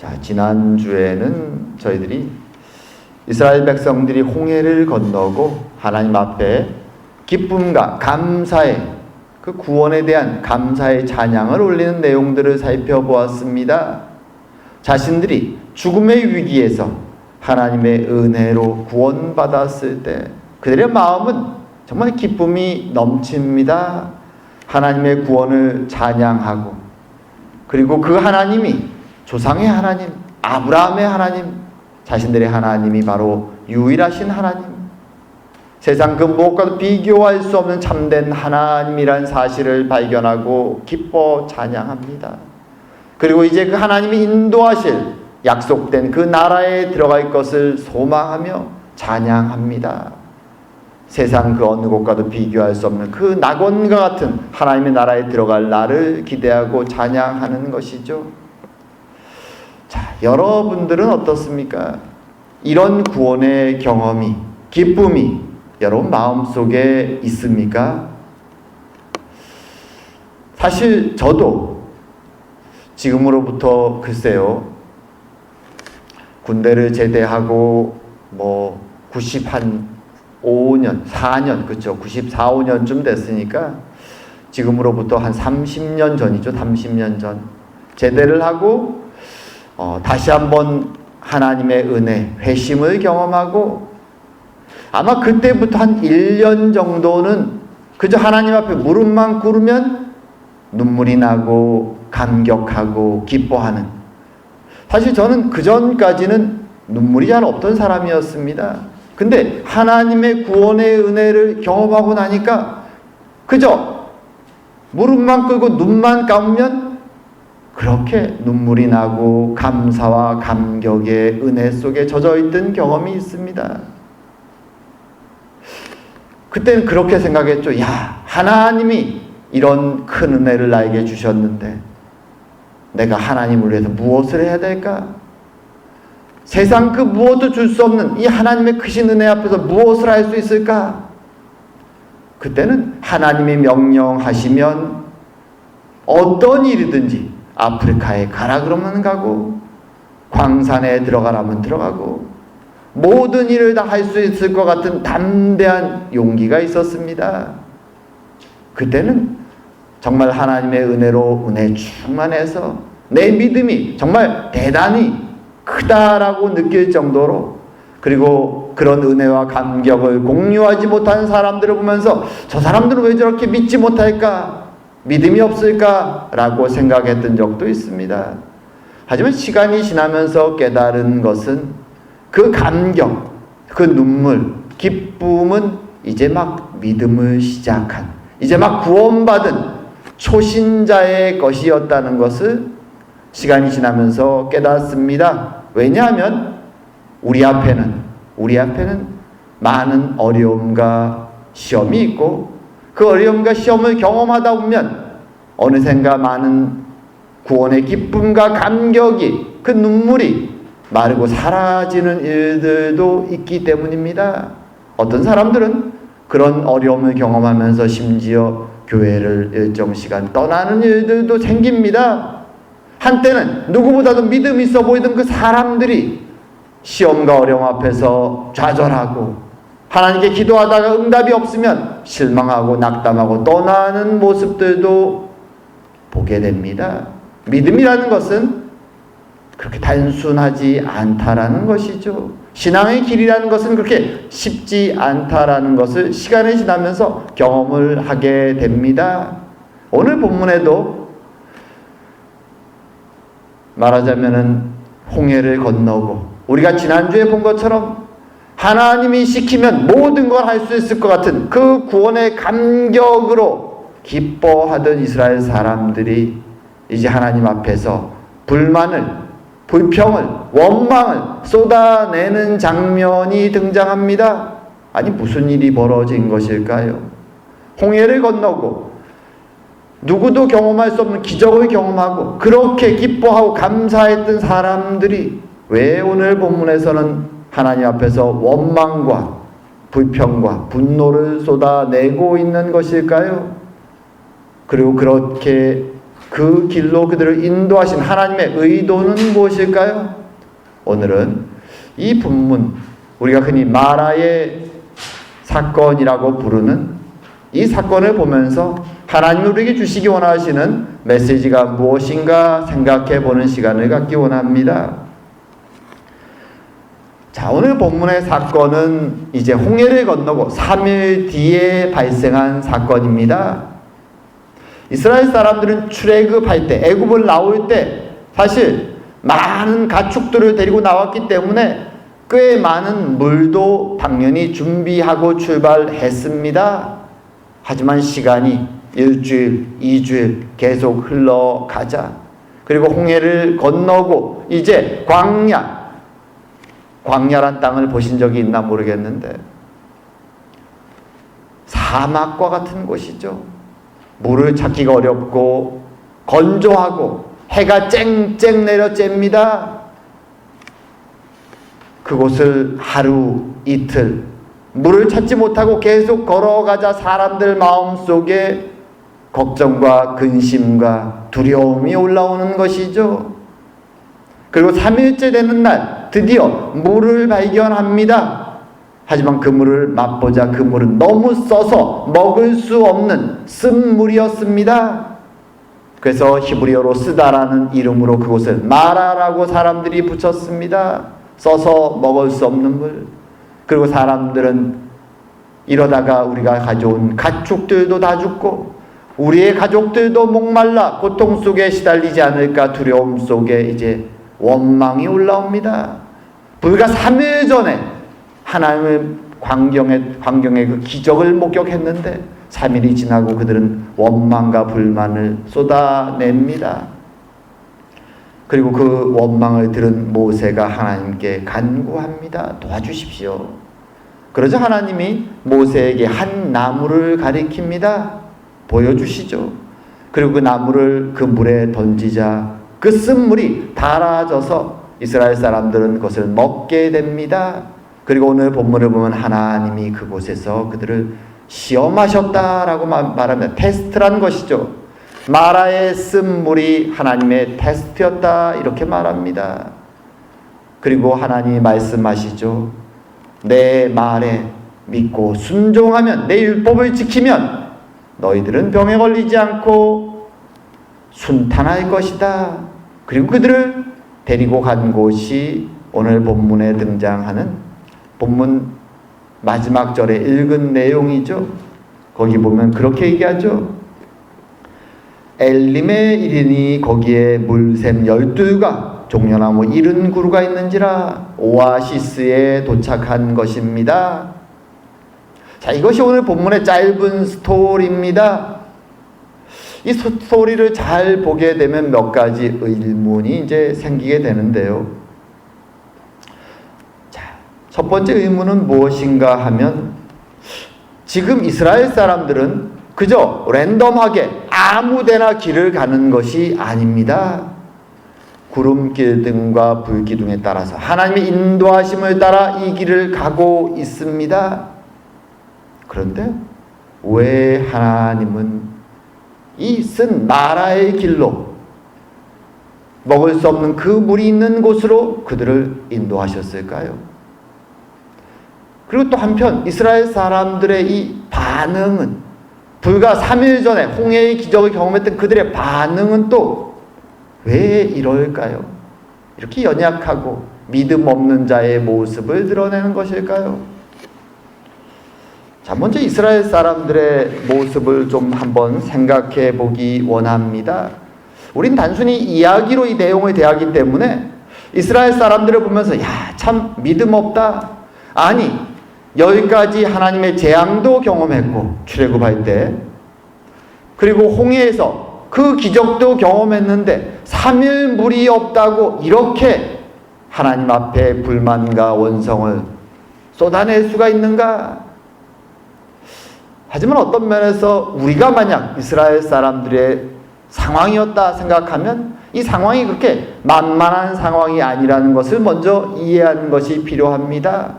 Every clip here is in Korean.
자, 지난주에는 저희들이 이스라엘 백성들이 홍해를 건너고 하나님 앞에 기쁨과 감사의 그 구원에 대한 감사의 찬양을 올리는 내용들을 살펴보았습니다. 자신들이 죽음의 위기에서 하나님의 은혜로 구원받았을 때 그들의 마음은 정말 기쁨이 넘칩니다. 하나님의 구원을 찬양하고, 그리고 그 하나님이 조상의 하나님, 아브라함의 하나님, 자신들의 하나님이 바로 유일하신 하나님, 세상 그 무엇과도 비교할 수 없는 참된 하나님이란 사실을 발견하고 기뻐 찬양합니다. 그리고 이제 그 하나님이 인도하실 약속된 그 나라에 들어갈 것을 소망하며 찬양합니다. 세상 그 어느 곳과도 비교할 수 없는 그 낙원과 같은 하나님의 나라에 들어갈 날을 기대하고 찬양하는 것이죠. 자, 여러분들은 어떻습니까? 이런 구원의 경험이, 기쁨이 여러분 마음속에 있습니까? 사실 저도 지금으로부터 글쎄요, 군대를 제대하고 95년, 4년, 그렇죠. 94, 5년쯤 됐으니까 지금으로부터 한 30년 전이죠. 30년 전. 제대를 하고 다시 한번 하나님의 은혜, 회심을 경험하고, 아마 그때부터 한 1년 정도는 그저 하나님 앞에 무릎만 꿇으면 눈물이 나고 감격하고 기뻐하는, 사실 저는 그전까지는 눈물이 잘 없던 사람이었습니다. 근데 하나님의 구원의 은혜를 경험하고 나니까 그저 무릎만 꿇고 눈만 감으면 그렇게 눈물이 나고 감사와 감격의 은혜 속에 젖어있던 경험이 있습니다. 그때는 그렇게 생각했죠. 야, 하나님이 이런 큰 은혜를 나에게 주셨는데 내가 하나님을 위해서 무엇을 해야 될까? 세상 그 무엇도 줄 수 없는 이 하나님의 크신 은혜 앞에서 무엇을 할 수 있을까? 그때는 하나님이 명령하시면 어떤 일이든지 아프리카에 가라 그러면 가고, 광산에 들어가라면 들어가고, 모든 일을 다 할 수 있을 것 같은 담대한 용기가 있었습니다. 그때는 정말 하나님의 은혜로 은혜 충만해서 내 믿음이 정말 대단히 크다라고 느낄 정도로, 그리고 그런 은혜와 감격을 공유하지 못하는 사람들을 보면서 저 사람들은 왜 저렇게 믿지 못할까? 믿음이 없을까? 라고 생각했던 적도 있습니다. 하지만 시간이 지나면서 깨달은 것은 그 감격, 그 눈물, 기쁨은 이제 막 믿음을 시작한, 이제 막 구원받은 초신자의 것이었다는 것을 시간이 지나면서 깨닫습니다. 왜냐하면 우리 앞에는 많은 어려움과 시험이 있고, 그 어려움과 시험을 경험하다 보면 어느샌가 많은 구원의 기쁨과 감격이, 그 눈물이 마르고 사라지는 일들도 있기 때문입니다. 어떤 사람들은 그런 어려움을 경험하면서 심지어 교회를 일정 시간 떠나는 일들도 생깁니다. 한때는 누구보다도 믿음 있어 보이던 그 사람들이 시험과 어려움 앞에서 좌절하고, 하나님께 기도하다가 응답이 없으면 실망하고 낙담하고 떠나는 모습들도 보게 됩니다. 믿음이라는 것은 그렇게 단순하지 않다라는 것이죠. 신앙의 길이라는 것은 그렇게 쉽지 않다라는 것을 시간이 지나면서 경험을 하게 됩니다. 오늘 본문에도 말하자면은 홍해를 건너고, 우리가 지난주에 본 것처럼 하나님이 시키면 모든 걸 할 수 있을 것 같은 그 구원의 감격으로 기뻐하던 이스라엘 사람들이 이제 하나님 앞에서 불만을, 불평을, 원망을 쏟아내는 장면이 등장합니다. 아니, 무슨 일이 벌어진 것일까요? 홍해를 건너고 누구도 경험할 수 없는 기적을 경험하고 그렇게 기뻐하고 감사했던 사람들이 왜 오늘 본문에서는 하나님 앞에서 원망과 불평과 분노를 쏟아내고 있는 것일까요? 그리고 그렇게 그 길로 그들을 인도하신 하나님의 의도는 무엇일까요? 오늘은 이 본문, 우리가 흔히 마라의 사건이라고 부르는 이 사건을 보면서 하나님이 우리에게 주시기 원하시는 메시지가 무엇인가 생각해 보는 시간을 갖기 원합니다. 자, 오늘 본문의 사건은 이제 홍해를 건너고 3일 뒤에 발생한 사건입니다. 이스라엘 사람들은 출애굽할 때, 애굽을 나올 때 사실 많은 가축들을 데리고 나왔기 때문에 꽤 많은 물도 당연히 준비하고 출발했습니다. 하지만 시간이 1주일, 2주일 계속 흘러가자. 그리고 홍해를 건너고 이제 광야란 땅을 보신 적이 있나 모르겠는데 사막과 같은 곳이죠. 물을 찾기가 어렵고 건조하고 해가 쨍쨍 내려 쬐입니다. 그곳을 하루 이틀 물을 찾지 못하고 계속 걸어가자 사람들 마음속에 걱정과 근심과 두려움이 올라오는 것이죠. 그리고 3일째 되는 날 드디어 물을 발견합니다. 하지만 그 물을 맛보자 그 물은 너무 써서 먹을 수 없는 쓴물이었습니다. 그래서 히브리어로 쓰다라는 이름으로 그곳을 마라라고 사람들이 붙였습니다. 써서 먹을 수 없는 물. 그리고 사람들은 이러다가 우리가 가져온 가축들도 다 죽고 우리의 가족들도 목말라 고통 속에 시달리지 않을까 두려움 속에 이제 원망이 올라옵니다. 불과 3일 전에 하나님의 광경의 그 기적을 목격했는데 3일이 지나고 그들은 원망과 불만을 쏟아냅니다. 그리고 그 원망을 들은 모세가 하나님께 간구합니다. 도와주십시오. 그러자 하나님이 모세에게 한 나무를 가리킵니다. 보여주시죠. 그리고 그 나무를 그 물에 던지자 그 쓴물이 달아져서 이스라엘 사람들은 그것을 먹게 됩니다. 그리고 오늘 본문을 보면 하나님이 그곳에서 그들을 시험하셨다라고 말합니다. 테스트라는 것이죠. 마라의 쓴물이 하나님의 테스트였다 이렇게 말합니다. 그리고 하나님이 말씀하시죠. 내 말에 믿고 순종하면 내 율법을 지키면 너희들은 병에 걸리지 않고 순탄할 것이다. 그리고 그들을 데리고 간 곳이 오늘 본문에 등장하는 본문 마지막 절에 읽은 내용이죠. 거기 보면 그렇게 얘기하죠. 엘림에 이르니 거기에 물샘 12가 종려나무 70그루가 있는지라 오아시스에 도착한 것입니다. 자, 이것이 오늘 본문의 짧은 스토리입니다. 이 스토리를 잘 보게 되면 몇 가지 의문이 이제 생기게 되는데요. 자, 첫 번째 의문은 무엇인가 하면 지금 이스라엘 사람들은 그저 랜덤하게 아무데나 길을 가는 것이 아닙니다. 구름길 등과 불기둥에 따라서 하나님의 인도하심을 따라 이 길을 가고 있습니다. 그런데 왜 하나님은 이 쓴 마라의 길로 먹을 수 없는 그 물이 있는 곳으로 그들을 인도하셨을까요? 그리고 또 한편 이스라엘 사람들의 이 반응은 불과 3일 전에 홍해의 기적을 경험했던 그들의 반응은 또 왜 이럴까요? 이렇게 연약하고 믿음 없는 자의 모습을 드러내는 것일까요? 자, 먼저 이스라엘 사람들의 모습을 좀 한번 생각해 보기 원합니다. 우린 단순히 이야기로 이 내용을 대하기 때문에 이스라엘 사람들을 보면서 참 믿음 없다. 아니, 10가지 하나님의 재앙도 경험했고 출애굽할 때 그리고 홍해에서 그 기적도 경험했는데 3일 물이 없다고 이렇게 하나님 앞에 불만과 원성을 쏟아낼 수가 있는가? 하지만 어떤 면에서 우리가 만약 이스라엘 사람들의 상황이었다 생각하면 이 상황이 그렇게 만만한 상황이 아니라는 것을 먼저 이해하는 것이 필요합니다.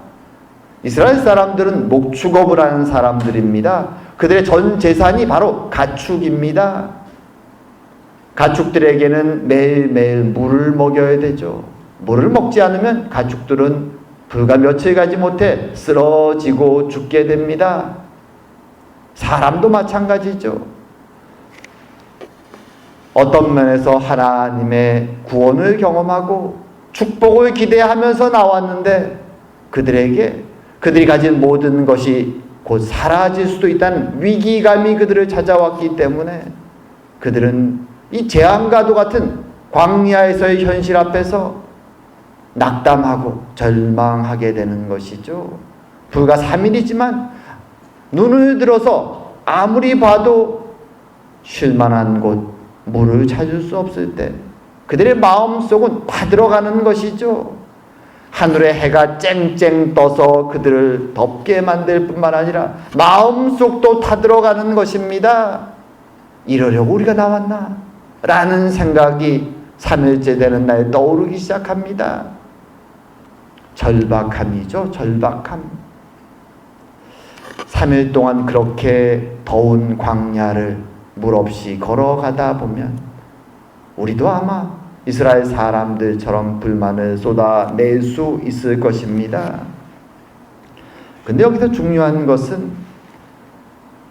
이스라엘 사람들은 목축업을 하는 사람들입니다. 그들의 전 재산이 바로 가축입니다. 가축들에게는 매일매일 물을 먹여야 되죠. 물을 먹지 않으면 가축들은 불과 며칠 가지 못해 쓰러지고 죽게 됩니다. 사람도 마찬가지죠. 어떤 면에서 하나님의 구원을 경험하고 축복을 기대하면서 나왔는데 그들이 가진 모든 것이 곧 사라질 수도 있다는 위기감이 그들을 찾아왔기 때문에 그들은 이 재앙과도 같은 광야에서의 현실 앞에서 낙담하고 절망하게 되는 것이죠. 불과 3일이지만 눈을 들어서 아무리 봐도 쉴만한 곳, 물을 찾을 수 없을 때 그들의 마음속은 타들어가는 것이죠. 하늘에 해가 쨍쨍 떠서 그들을 덥게 만들 뿐만 아니라 마음속도 타들어가는 것입니다. 이러려고 우리가 나왔나? 라는 생각이 3일째 되는 날 떠오르기 시작합니다. 절박함이죠. 절박함. 3일 동안 그렇게 더운 광야를 물 없이 걸어가다 보면 우리도 아마 이스라엘 사람들처럼 불만을 쏟아낼 수 있을 것입니다. 근데 여기서 중요한 것은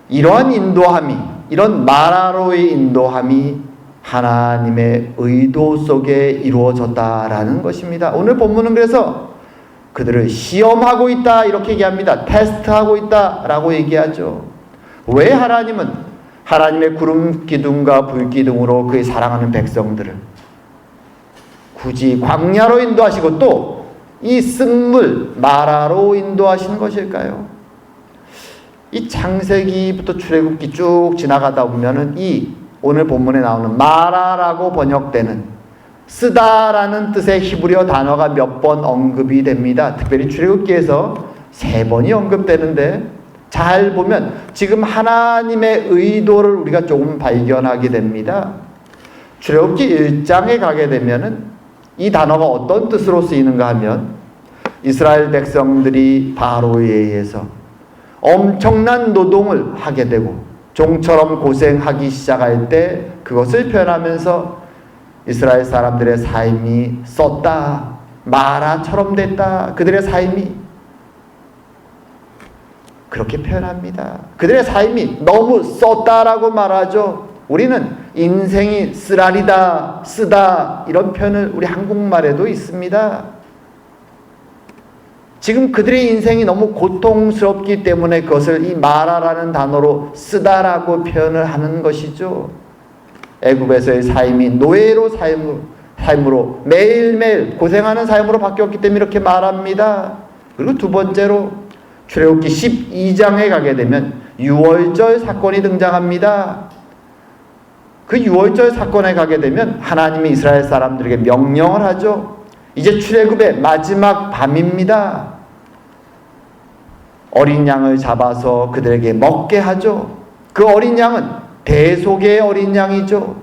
이러한 인도함이, 이런 마라로의 인도함이 하나님의 의도 속에 이루어졌다라는 것입니다. 오늘 본문은 그래서 그들을 시험하고 있다 이렇게 얘기합니다. 테스트하고 있다라고 얘기하죠. 왜 하나님은 하나님의 구름 기둥과 불 기둥으로 그의 사랑하는 백성들을 굳이 광야로 인도하시고 또 이 쓴물 마라로 인도하시는 것일까요? 이 창세기부터 출애굽기 쭉 지나가다 보면은 이 오늘 본문에 나오는 마라라고 번역되는 쓰다라는 뜻의 히브리어 단어가 몇 번 언급이 됩니다. 특별히 출애굽기에서 3번이 언급되는데 잘 보면 지금 하나님의 의도를 우리가 조금 발견하게 됩니다. 출애굽기 1장에 가게 되면은 이 단어가 어떤 뜻으로 쓰이는가 하면 이스라엘 백성들이 바로에 의해서 엄청난 노동을 하게 되고 종처럼 고생하기 시작할 때 그것을 표현하면서 이스라엘 사람들의 삶이 썼다, 마라처럼 됐다. 그들의 삶이 그렇게 표현합니다. 그들의 삶이 너무 썼다라고 말하죠. 우리는 인생이 쓰라리다, 쓰다 이런 표현을 우리 한국말에도 있습니다. 지금 그들의 인생이 너무 고통스럽기 때문에 그것을 이 마라라는 단어로 쓰다라고 표현을 하는 것이죠. 애굽에서의 삶이 노예로 삶으로 매일매일 고생하는 삶으로 바뀌었기 때문에 이렇게 말합니다. 그리고 두 번째로 출애굽기 12장에 가게 되면 유월절 사건이 등장합니다. 그 유월절 사건에 가게 되면 하나님이 이스라엘 사람들에게 명령을 하죠. 이제 출애굽의 마지막 밤입니다. 어린 양을 잡아서 그들에게 먹게 하죠. 그 어린 양은 대속의 어린 양이죠.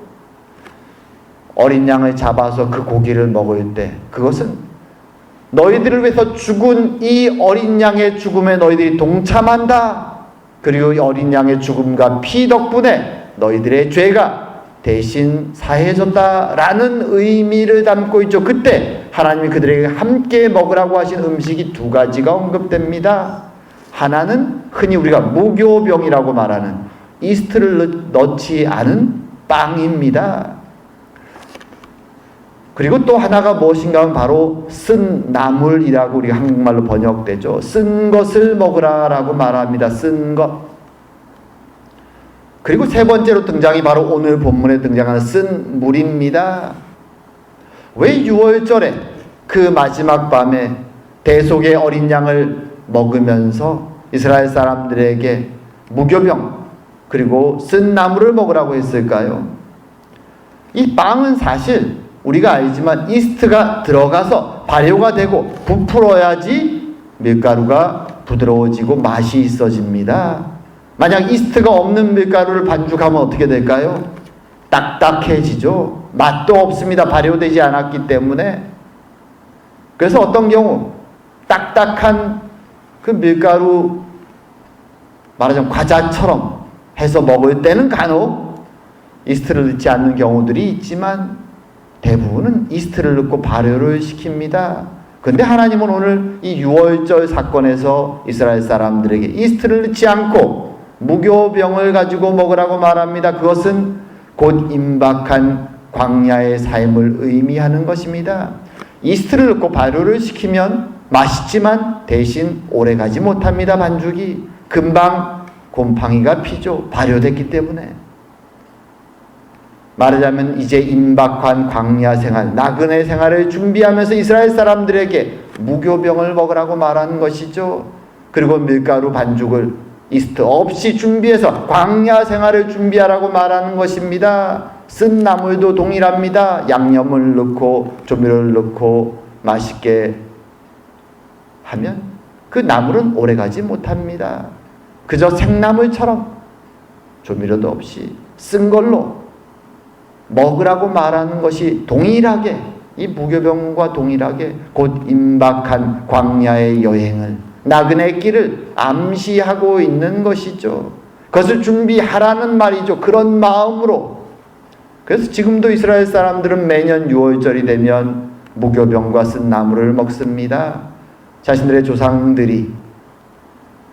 어린 양을 잡아서 그 고기를 먹을 때 그것은 너희들을 위해서 죽은 이 어린 양의 죽음에 너희들이 동참한다. 그리고 이 어린 양의 죽음과 피 덕분에 너희들의 죄가 대신 사해졌다라는 의미를 담고 있죠. 그때 하나님이 그들에게 함께 먹으라고 하신 음식이 두 가지가 언급됩니다. 하나는 흔히 우리가 무교병이라고 말하는 이스트를 넣지 않은 빵입니다. 그리고 또 하나가 무엇인가 하면 바로 쓴 나물이라고 우리가 한국말로 번역되죠. 쓴 것을 먹으라라고 말합니다. 쓴 것. 그리고 세 번째로 등장이 바로 오늘 본문에 등장하는 쓴 물입니다. 왜 유월절에 그 마지막 밤에 대속의 어린 양을 먹으면서 이스라엘 사람들에게 무교병 그리고 쓴 나물을 먹으라고 했을까요? 이 빵은 사실 우리가 알지만 이스트가 들어가서 발효가 되고 부풀어야지 밀가루가 부드러워지고 맛이 있어집니다. 만약 이스트가 없는 밀가루를 반죽하면 어떻게 될까요? 딱딱해지죠. 맛도 없습니다. 발효되지 않았기 때문에. 그래서 어떤 경우 딱딱한 그 밀가루 말하자면 과자처럼 해서 먹을 때는 간혹 이스트를 넣지 않는 경우들이 있지만 대부분은 이스트를 넣고 발효를 시킵니다. 그런데 하나님은 오늘 이 유월절 사건에서 이스라엘 사람들에게 이스트를 넣지 않고 무교병을 가지고 먹으라고 말합니다. 그것은 곧 임박한 광야의 삶을 의미하는 것입니다. 이스트를 넣고 발효를 시키면 맛있지만 대신 오래가지 못합니다. 반죽이 금방 곰팡이가 피죠. 발효됐기 때문에. 말하자면 이제 임박한 광야 생활, 나그네 생활을 준비하면서 이스라엘 사람들에게 무교병을 먹으라고 말하는 것이죠. 그리고 밀가루 반죽을 이스트 없이 준비해서 광야 생활을 준비하라고 말하는 것입니다. 쓴 나물도 동일합니다. 양념을 넣고 조미료를 넣고 맛있게 하면 그 나물은 오래가지 못합니다. 그저 생나물처럼 조미료도 없이 쓴 걸로 먹으라고 말하는 것이 동일하게, 이 무교병과 동일하게 곧 임박한 광야의 여행을, 나그네 길을 암시하고 있는 것이죠. 그것을 준비하라는 말이죠. 그런 마음으로. 그래서 지금도 이스라엘 사람들은 매년 6월절이 되면 무교병과 쓴 나물을 먹습니다. 자신들의 조상들이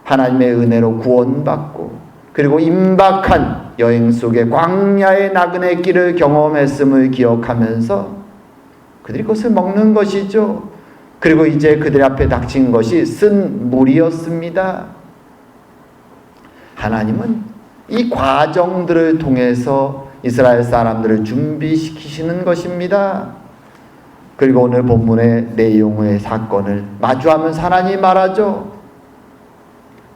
하나님의 은혜로 구원받고 그리고 임박한 여행 속에 광야의 나그네 길을 경험했음을 기억하면서 그들이 그것을 먹는 것이죠. 그리고 이제 그들 앞에 닥친 것이 쓴 물이었습니다. 하나님은 이 과정들을 통해서 이스라엘 사람들을 준비시키시는 것입니다. 그리고 오늘 본문의 내용의 사건을 마주하면서 하나님이 말하죠.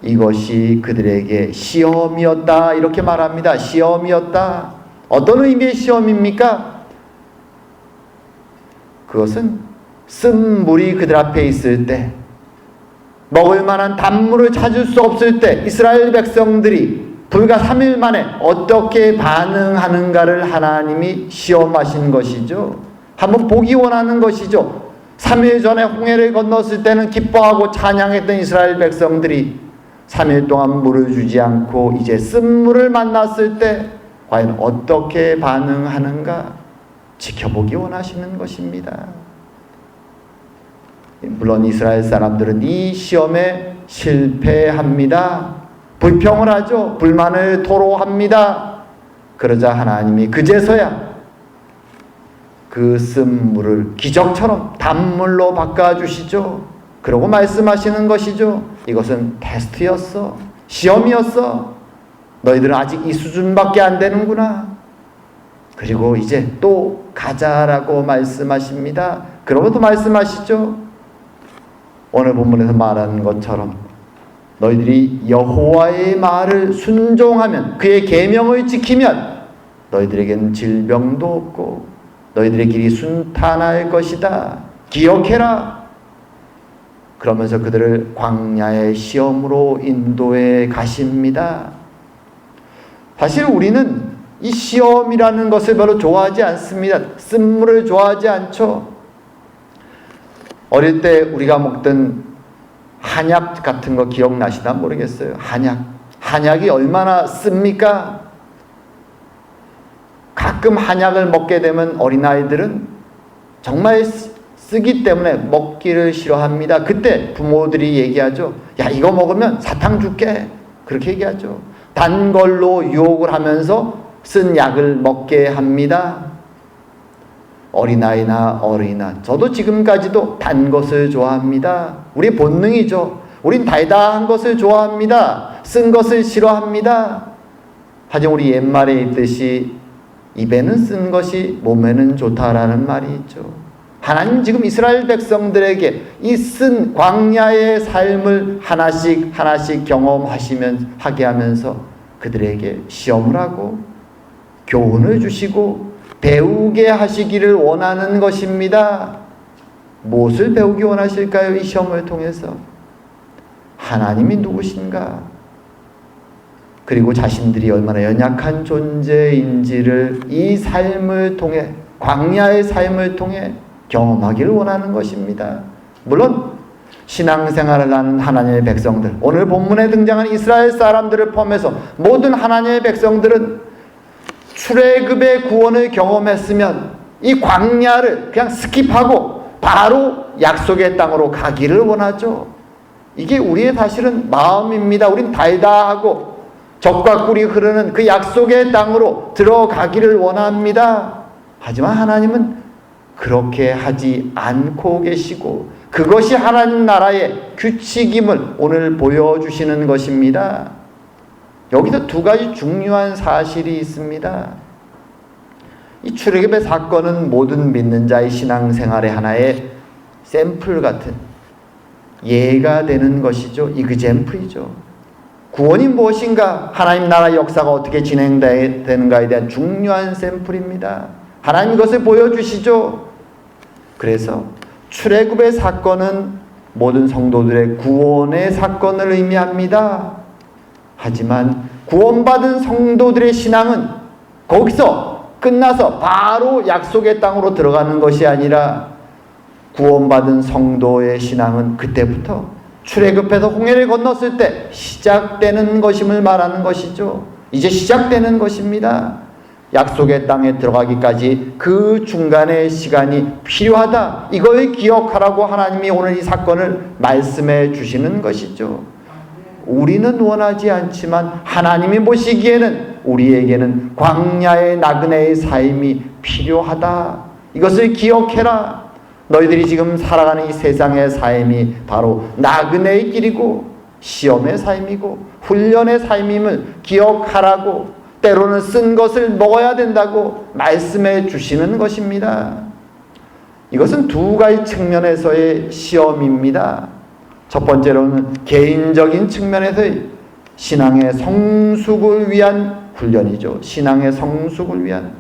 이것이 그들에게 시험이었다, 이렇게 말합니다. 시험이었다. 어떤 의미의 시험입니까? 그것은 쓴 물이 그들 앞에 있을 때, 먹을 만한 단물을 찾을 수 없을 때 이스라엘 백성들이 불과 3일 만에 어떻게 반응하는가를 하나님이 시험하신 것이죠. 한번 보기 원하는 것이죠. 3일 전에 홍해를 건넜을 때는 기뻐하고 찬양했던 이스라엘 백성들이 3일 동안 물을 주지 않고 이제 쓴물을 만났을 때 과연 어떻게 반응하는가 지켜보기 원하시는 것입니다. 물론 이스라엘 사람들은 이 시험에 실패합니다. 불평을 하죠. 불만을 토로합니다. 그러자 하나님이 그제서야 그 쓴물을 기적처럼 단물로 바꿔주시죠. 그러고 말씀하시는 것이죠. 이것은 테스트였어. 시험이었어. 너희들은 아직 이 수준밖에 안 되는구나. 그리고 이제 또 가자라고 말씀하십니다. 그러고 또 말씀하시죠. 오늘 본문에서 말하는 것처럼 너희들이 여호와의 말을 순종하면, 그의 계명을 지키면 너희들에게는 질병도 없고 너희들의 길이 순탄할 것이다. 기억해라. 그러면서 그들을 광야의 시험으로 인도해 가십니다. 사실 우리는 이 시험이라는 것을 별로 좋아하지 않습니다. 쓴물을 좋아하지 않죠. 어릴 때 우리가 먹던 한약 같은 거 기억나시나 모르겠어요. 한약이 얼마나 씁니까? 가끔 한약을 먹게 되면 어린아이들은 정말 쓰기 때문에 먹기를 싫어합니다. 그때 부모들이 얘기하죠. 야, 이거 먹으면 사탕 줄게. 그렇게 얘기하죠. 단 걸로 유혹을 하면서 쓴 약을 먹게 합니다. 어린아이나 어린아, 저도 지금까지도 단 것을 좋아합니다. 우리 본능이죠. 우린 달달한 것을 좋아합니다. 쓴 것을 싫어합니다. 하지만 우리 옛말에 있듯이 입에는 쓴 것이 몸에는 좋다라는 말이 있죠. 하나님 지금 이스라엘 백성들에게 이 쓴 광야의 삶을 하나씩 하게 하면서 그들에게 시험을 하고 교훈을 주시고 배우게 하시기를 원하는 것입니다. 무엇을 배우기 원하실까요? 이 시험을 통해서 하나님이 누구신가, 그리고 자신들이 얼마나 연약한 존재인지를 이 삶을 통해, 광야의 삶을 통해 경험하기를 원하는 것입니다. 물론 신앙생활을 하는 하나님의 백성들, 오늘 본문에 등장한 이스라엘 사람들을 포함해서 모든 하나님의 백성들은 출애굽의 구원을 경험했으면 이 광야를 그냥 스킵하고 바로 약속의 땅으로 가기를 원하죠. 이게 우리의 사실은 마음입니다. 우린 달다하고 적과 꿀이 흐르는 그 약속의 땅으로 들어가기를 원합니다. 하지만 하나님은 그렇게 하지 않고 계시고 그것이 하나님 나라의 규칙임을 오늘 보여주시는 것입니다. 여기서 두 가지 중요한 사실이 있습니다. 이 출애굽의 사건은 모든 믿는 자의 신앙생활의 하나의 샘플 같은 예가 되는 것이죠. 이그젬플이죠. 구원이 무엇인가, 하나님 나라의 역사가 어떻게 진행되는가에 대한 중요한 샘플입니다. 하나님 이것을 보여주시죠. 그래서 출애굽의 사건은 모든 성도들의 구원의 사건을 의미합니다. 하지만 구원받은 성도들의 신앙은 거기서 끝나서 바로 약속의 땅으로 들어가는 것이 아니라 구원받은 성도의 신앙은 그때부터 출애굽해서 홍해를 건넜을 때 시작되는 것임을 말하는 것이죠. 이제 시작되는 것입니다. 약속의 땅에 들어가기까지 그 중간의 시간이 필요하다. 이걸 기억하라고 하나님이 오늘 이 사건을 말씀해 주시는 것이죠. 우리는 원하지 않지만 하나님이 보시기에는 우리에게는 광야의 나그네의 삶이 필요하다. 이것을 기억해라. 너희들이 지금 살아가는 이 세상의 삶이 바로 나그네의 길이고 시험의 삶이고 훈련의 삶임을 기억하라고, 때로는 쓴 것을 먹어야 된다고 말씀해 주시는 것입니다. 이것은 두 가지 측면에서의 시험입니다. 첫 번째로는 개인적인 측면에서의 신앙의 성숙을 위한 훈련이죠. 신앙의 성숙을 위한.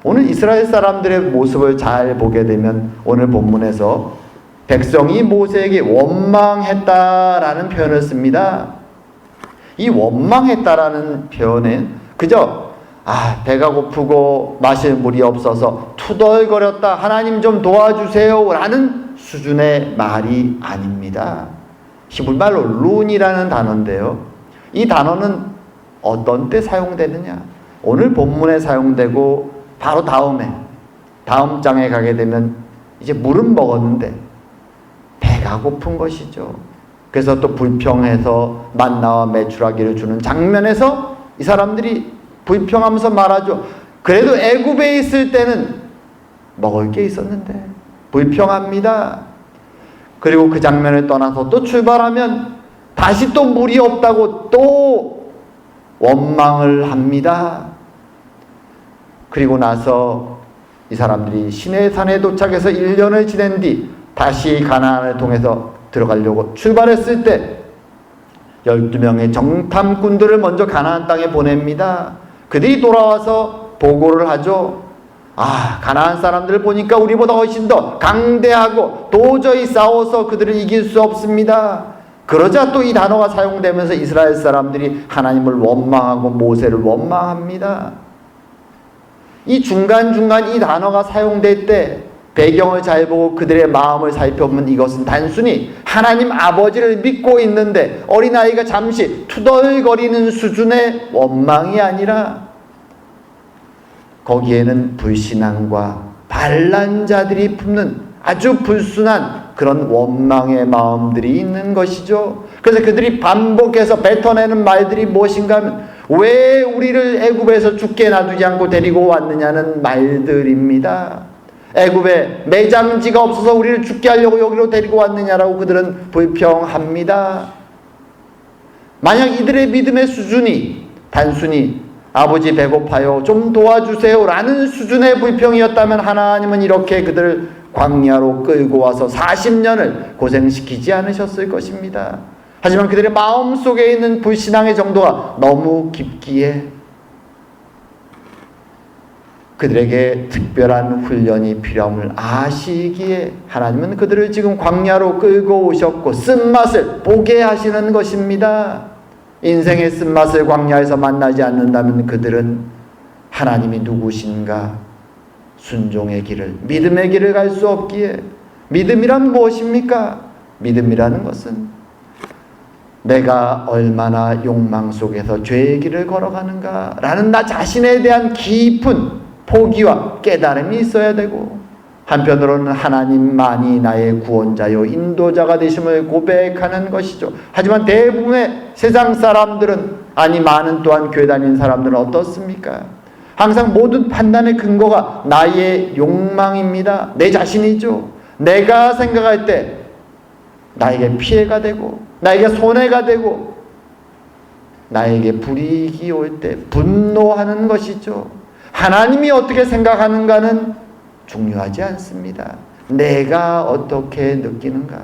오늘 이스라엘 사람들의 모습을 잘 보게 되면 오늘 본문에서 백성이 모세에게 원망했다라는 표현을 씁니다. 이 원망했다라는 표현은 그저 배가 고프고 마실 물이 없어서 투덜거렸다, 하나님 좀 도와주세요 라는 수준의 말이 아닙니다. 히브리말로 룬이라는 단어인데요, 이 단어는 어떤 때 사용되느냐, 오늘 본문에 사용되고 바로 다음 장에 가게 되면 이제 물은 먹었는데 배가 고픈 것이죠. 그래서 또 불평해서 만나와 메추라기를 주는 장면에서 이 사람들이 불평하면서 말하죠. 그래도 애굽에 있을 때는 먹을 게 있었는데 불평합니다. 그리고 그 장면을 떠나서 또 출발하면 다시 또 물이 없다고 또 원망을 합니다. 그리고 나서 이 사람들이 시내산에 도착해서 1년을 지낸 뒤 다시 가나안을 통해서 들어가려고 출발했을 때 12명의 정탐꾼들을 먼저 가나안 땅에 보냅니다. 그들이 돌아와서 보고를 하죠. 가나안 사람들을 보니까 우리보다 훨씬 더 강대하고 도저히 싸워서 그들을 이길 수 없습니다. 그러자 또 이 단어가 사용되면서 이스라엘 사람들이 하나님을 원망하고 모세를 원망합니다. 이 중간중간 이 단어가 사용될 때 배경을 잘 보고 그들의 마음을 살펴보면 이것은 단순히 하나님 아버지를 믿고 있는데 어린아이가 잠시 투덜거리는 수준의 원망이 아니라 거기에는 불신앙과 반란 자들이 품는 아주 불순한 그런 원망의 마음들이 있는 것이죠. 그래서 그들이 반복해서 뱉어내는 말들이 무엇인가 하면 왜 우리를 애굽에서 죽게 놔두지 않고 데리고 왔느냐는 말들입니다. 애굽에 매장지가 없어서 우리를 죽게 하려고 여기로 데리고 왔느냐라고 그들은 불평합니다. 만약 이들의 믿음의 수준이 단순히 아버지 배고파요 좀 도와주세요 라는 수준의 불평이었다면 하나님은 이렇게 그들을 광야로 끌고 와서 40년을 고생시키지 않으셨을 것입니다. 하지만 그들의 마음속에 있는 불신앙의 정도가 너무 깊기에 그들에게 특별한 훈련이 필요함을 아시기에 하나님은 그들을 지금 광야로 끌고 오셨고 쓴맛을 보게 하시는 것입니다. 인생의 쓴맛을 광야에서 만나지 않는다면 그들은 하나님이 누구신가, 순종의 길을, 믿음의 길을 갈 수 없기에 믿음이란 무엇입니까? 믿음이라는 것은 내가 얼마나 욕망 속에서 죄의 길을 걸어가는가 라는 나 자신에 대한 깊은 포기와 깨달음이 있어야 되고, 한편으로는 하나님만이 나의 구원자요 인도자가 되심을 고백하는 것이죠. 하지만 대부분의 세상 사람들은, 아니 많은 또한 교회 다니는 사람들은 어떻습니까? 항상 모든 판단의 근거가 나의 욕망입니다. 내 자신이죠. 내가 생각할 때 나에게 피해가 되고, 나에게 손해가 되고, 나에게 불이익이 올 때 분노하는 것이죠. 하나님이 어떻게 생각하는가는 중요하지 않습니다. 내가 어떻게 느끼는가,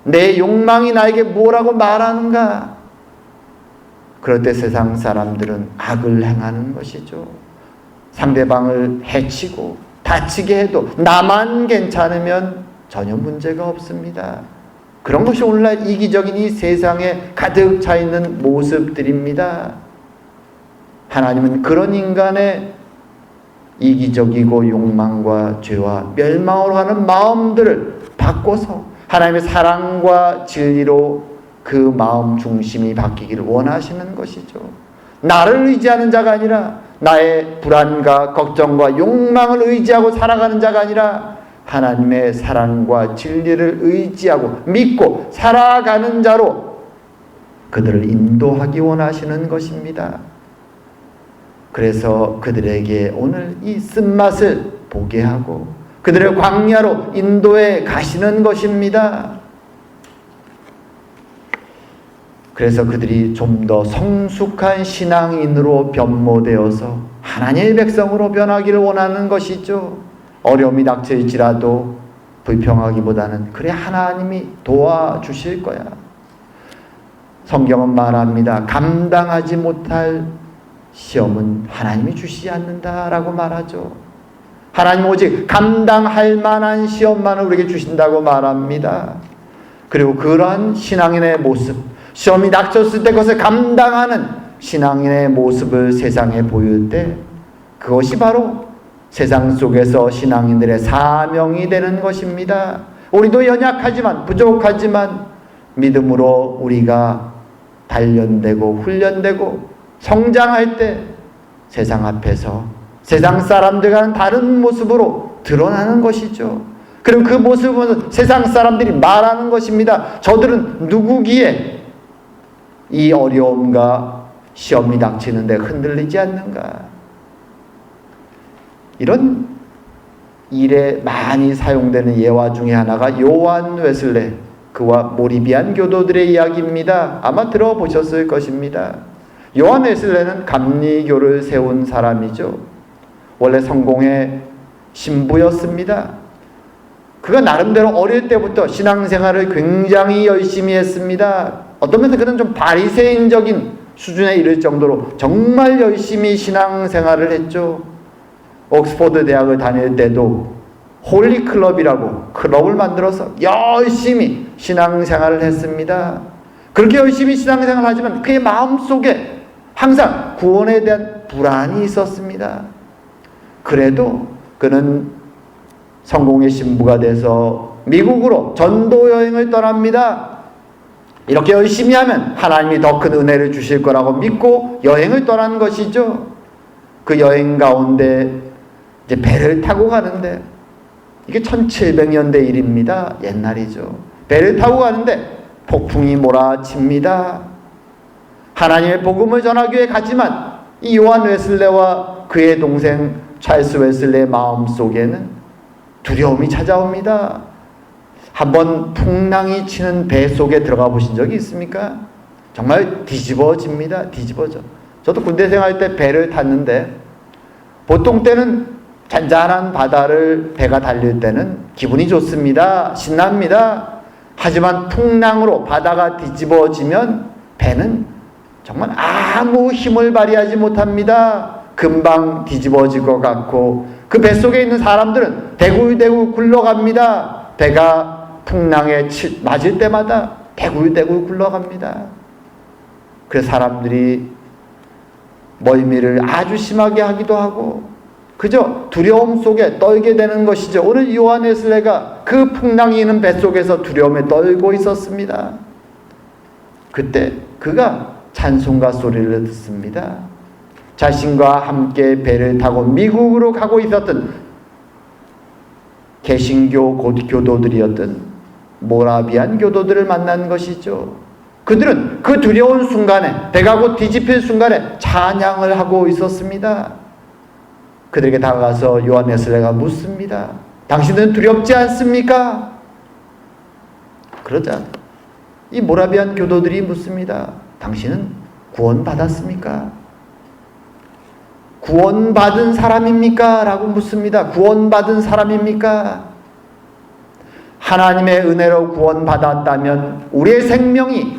내 욕망이 나에게 뭐라고 말하는가. 그럴 때 세상 사람들은 악을 행하는 것이죠. 상대방을 해치고 다치게 해도 나만 괜찮으면 전혀 문제가 없습니다. 그런 것이 오늘날 이기적인 이 세상에 가득 차 있는 모습들입니다. 하나님은 그런 인간의 이기적이고 욕망과 죄와 멸망으로 가는 마음들을 바꿔서 하나님의 사랑과 진리로 그 마음 중심이 바뀌기를 원하시는 것이죠. 나를 의지하는 자가 아니라, 나의 불안과 걱정과 욕망을 의지하고 살아가는 자가 아니라 하나님의 사랑과 진리를 의지하고 믿고 살아가는 자로 그들을 인도하기 원하시는 것입니다. 그래서 그들에게 오늘 이 쓴맛을 보게 하고 그들의 광야로 인도해 가시는 것입니다. 그래서 그들이 좀 더 성숙한 신앙인으로 변모되어서 하나님의 백성으로 변하기를 원하는 것이죠. 어려움이 닥쳐있지라도 불평하기보다는 그래 하나님이 도와주실 거야. 성경은 말합니다. 감당하지 못할 시험은 하나님이 주시지 않는다라고 말하죠. 하나님 오직 감당할 만한 시험만을 우리에게 주신다고 말합니다. 그리고 그러한 신앙인의 모습, 시험이 닥쳤을 때 그것을 감당하는 신앙인의 모습을 세상에 보일 때 그것이 바로 세상 속에서 신앙인들의 사명이 되는 것입니다. 우리도 연약하지만 부족하지만 믿음으로 우리가 단련되고 훈련되고 성장할 때 세상 앞에서 세상 사람들과는 다른 모습으로 드러나는 것이죠. 그리고 그 모습을 보면서 세상 사람들이 말하는 것입니다. 저들은 누구기에 이 어려움과 시험이 닥치는데 흔들리지 않는가. 이런 일에 많이 사용되는 예화 중에 하나가 요한 웨슬레, 그와 모리비안 교도들의 이야기입니다. 아마 들어보셨을 것입니다. 요한 웨슬레는 감리교를 세운 사람이죠. 원래 성공의 신부였습니다. 그가 나름대로 어릴 때부터 신앙생활을 굉장히 열심히 했습니다. 어떤 면에서 그는 좀 바리새인적인 수준에 이를 정도로 정말 열심히 신앙생활을 했죠. 옥스퍼드 대학을 다닐 때도 홀리클럽이라고 클럽을 만들어서 열심히 신앙생활을 했습니다. 그렇게 열심히 신앙생활을 하지만 그의 마음속에 항상 구원에 대한 불안이 있었습니다. 그래도 그는 성공의 신부가 돼서 미국으로 전도 여행을 떠납니다. 이렇게 열심히 하면 하나님이 더 큰 은혜를 주실 거라고 믿고 여행을 떠난 것이죠. 그 여행 가운데 이제 배를 타고 가는데, 이게 1700년대 일입니다. 옛날이죠. 배를 타고 가는데 폭풍이 몰아칩니다. 하나님의 복음을 전하기 위해 가지만 이 요한 웨슬레와 그의 동생 찰스 웨슬레의 마음속에는 두려움이 찾아옵니다. 한번 풍랑이 치는 배 속에 들어가 보신 적이 있습니까? 정말 뒤집어집니다. 뒤집어져. 저도 군대 생활 때 배를 탔는데 보통 때는 잔잔한 바다를 배가 달릴 때는 기분이 좋습니다. 신납니다. 하지만 풍랑으로 바다가 뒤집어지면 배는 정말 아무 힘을 발휘하지 못합니다. 금방 뒤집어질 것 같고 그 뱃속에 있는 사람들은 대굴대굴 굴러갑니다. 배가 풍랑에 맞을 때마다 대굴대굴 굴러갑니다. 그래서 사람들이 멀미를 아주 심하게 하기도 하고 그저 두려움 속에 떨게 되는 것이죠. 오늘 요한 웨슬레가 그 풍랑이 있는 뱃속에서 두려움에 떨고 있었습니다. 그때 그가 찬송가 소리를 듣습니다. 자신과 함께 배를 타고 미국으로 가고 있었던 개신교 교도들이었던 모라비안 교도들을 만난 것이죠. 그들은 그 두려운 순간에, 배가 곧 뒤집힐 순간에 찬양을 하고 있었습니다. 그들에게 다가가서 요한 웨슬레가 묻습니다. 당신은 두렵지 않습니까? 그러자 이 모라비안 교도들이 묻습니다. 당신은 구원받았습니까? 구원받은 사람입니까? 라고 묻습니다. 구원받은 사람입니까? 하나님의 은혜로 구원받았다면 우리의 생명이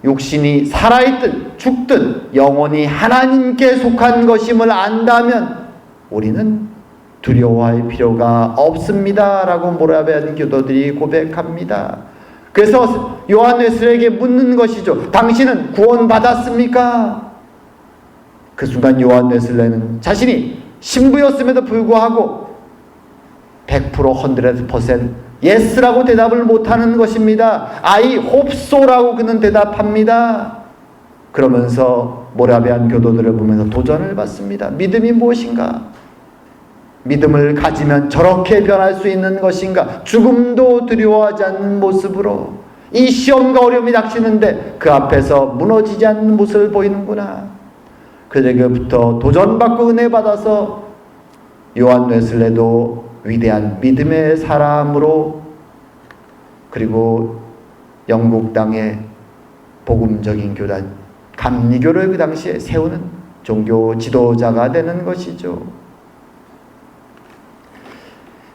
육신이 살아있든 죽든 영원히 하나님께 속한 것임을 안다면 우리는 두려워할 필요가 없습니다. 라고 모라비안 교도들이 고백합니다. 그래서 요한 웨슬레에게 묻는 것이죠. 당신은 구원받았습니까? 그 순간 요한 웨슬레는 자신이 신부였음에도 불구하고 100% 100% 예스라고 대답을 못하는 것입니다. I hope so라고 그는 대답합니다. 그러면서 모라비안 교도들을 보면서 도전을 받습니다. 믿음이 무엇인가? 믿음을 가지면 저렇게 변할 수 있는 것인가? 죽음도 두려워하지 않는 모습으로 이 시험과 어려움이 닥치는데 그 앞에서 무너지지 않는 모습을 보이는구나. 그에게부터 도전받고 은혜 받아서 요한 웨슬레도 위대한 믿음의 사람으로, 그리고 영국 땅의 복음적인 교단 감리교를 그 당시에 세우는 종교 지도자가 되는 것이죠.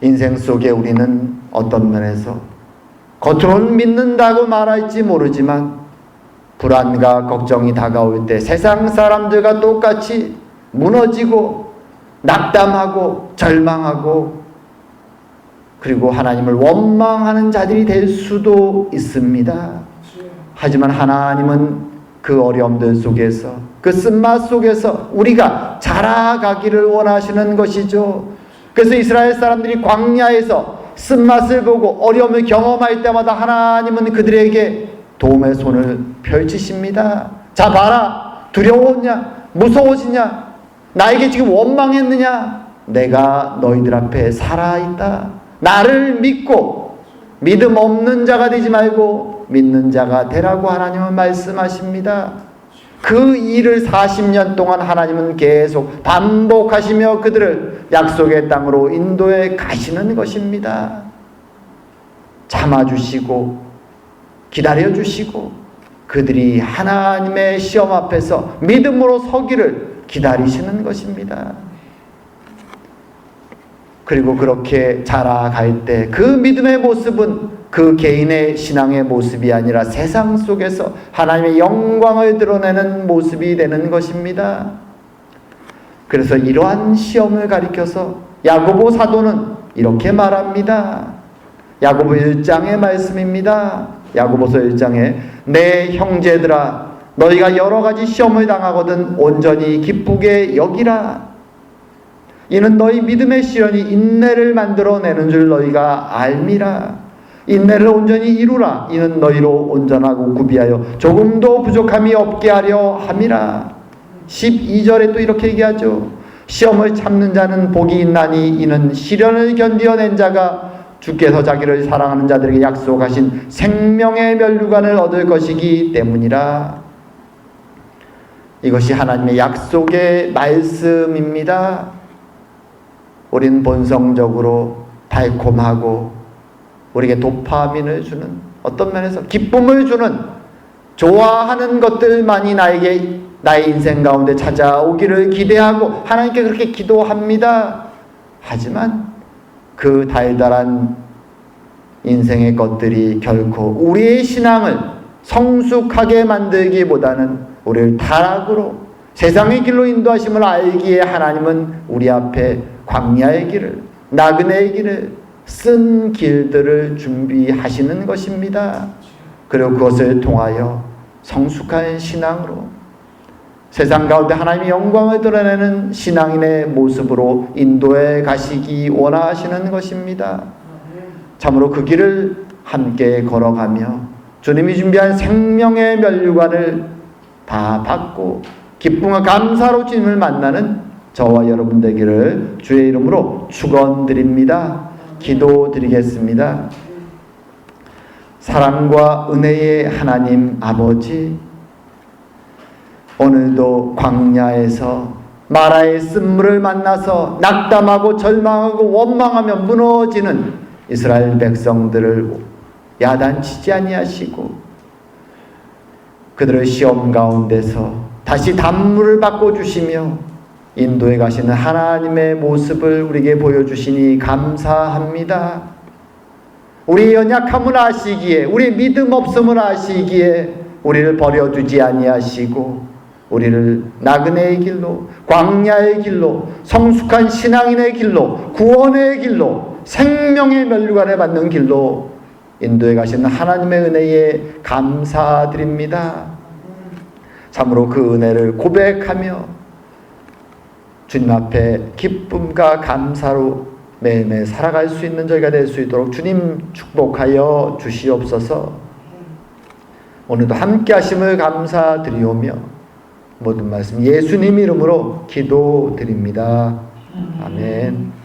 인생 속에 우리는 어떤 면에서 겉으로는 믿는다고 말할지 모르지만 불안과 걱정이 다가올 때 세상 사람들과 똑같이 무너지고 낙담하고 절망하고 그리고 하나님을 원망하는 자들이 될 수도 있습니다. 하지만 하나님은 그 어려움들 속에서, 그 쓴맛 속에서 우리가 자라가기를 원하시는 것이죠. 그래서 이스라엘 사람들이 광야에서 쓴맛을 보고 어려움을 경험할 때마다 하나님은 그들에게 도움의 손을 펼치십니다. 자, 봐라. 두려웠냐? 무서워지냐? 나에게 지금 원망했느냐? 내가 너희들 앞에 살아있다. 나를 믿고 믿음 없는 자가 되지 말고 믿는 자가 되라고 하나님은 말씀하십니다. 그 일을 40년 동안 하나님은 계속 반복하시며 그들을 약속의 땅으로 인도해 가시는 것입니다. 참아주시고 기다려주시고 그들이 하나님의 시험 앞에서 믿음으로 서기를 기다리시는 것입니다. 그리고 그렇게 자라갈 때 그 믿음의 모습은 그 개인의 신앙의 모습이 아니라 세상 속에서 하나님의 영광을 드러내는 모습이 되는 것입니다. 그래서 이러한 시험을 가리켜서 야고보 사도는 이렇게 말합니다. 야고보 1장의 말씀입니다. 야고보서 1장에 내 형제들아 너희가 여러 가지 시험을 당하거든 온전히 기쁘게 여기라. 이는 너희 믿음의 시련이 인내를 만들어내는 줄 너희가 알미라. 인내를 온전히 이루라. 이는 너희로 온전하고 구비하여 조금도 부족함이 없게 하려 함이라. 12절에 또 이렇게 얘기하죠. 시험을 참는 자는 복이 있나니 이는 시련을 견디어낸 자가 주께서 자기를 사랑하는 자들에게 약속하신 생명의 면류관을 얻을 것이기 때문이라. 이것이 하나님의 약속의 말씀입니다. 우린 본성적으로 달콤하고 우리에게 도파민을 주는, 어떤 면에서 기쁨을 주는 좋아하는 것들만이 나의 인생 가운데 찾아오기를 기대하고 하나님께 그렇게 기도합니다. 하지만 그 달달한 인생의 것들이 결코 우리의 신앙을 성숙하게 만들기보다는 우리를 타락으로 세상의 길로 인도하심을 알기에 하나님은 우리 앞에 광야의 길을, 나그네의 길을, 쓴 길들을 준비하시는 것입니다. 그리고 그것을 통하여 성숙한 신앙으로 세상 가운데 하나님의 영광을 드러내는 신앙인의 모습으로 인도해 가시기 원하시는 것입니다. 참으로 그 길을 함께 걸어가며 주님이 준비한 생명의 면류관을 다 받고 기쁨과 감사로 주님을 만나는 저와 여러분 되기를 주의 이름으로 축원드립니다. 기도드리겠습니다. 사랑과 은혜의 하나님 아버지, 오늘도 광야에서 마라의 쓴물을 만나서 낙담하고 절망하고 원망하며 무너지는 이스라엘 백성들을 야단치지 아니하시고 그들의 시험 가운데서 다시 단물을 바꿔주시며 인도해 가시는 하나님의 모습을 우리에게 보여주시니 감사합니다. 우리의 연약함을 아시기에, 우리의 믿음 없음을 아시기에 우리를 버려두지 아니하시고 우리를 나그네의 길로, 광야의 길로, 성숙한 신앙인의 길로, 구원의 길로, 생명의 면류관을 받는 길로 인도해 가시는 하나님의 은혜에 감사드립니다. 참으로 그 은혜를 고백하며 주님 앞에 기쁨과 감사로 매일매일 살아갈 수 있는 저희가 될 수 있도록 주님 축복하여 주시옵소서. 오늘도 함께 하심을 감사드리오며 모든 말씀 예수님 이름으로 기도드립니다. 아멘.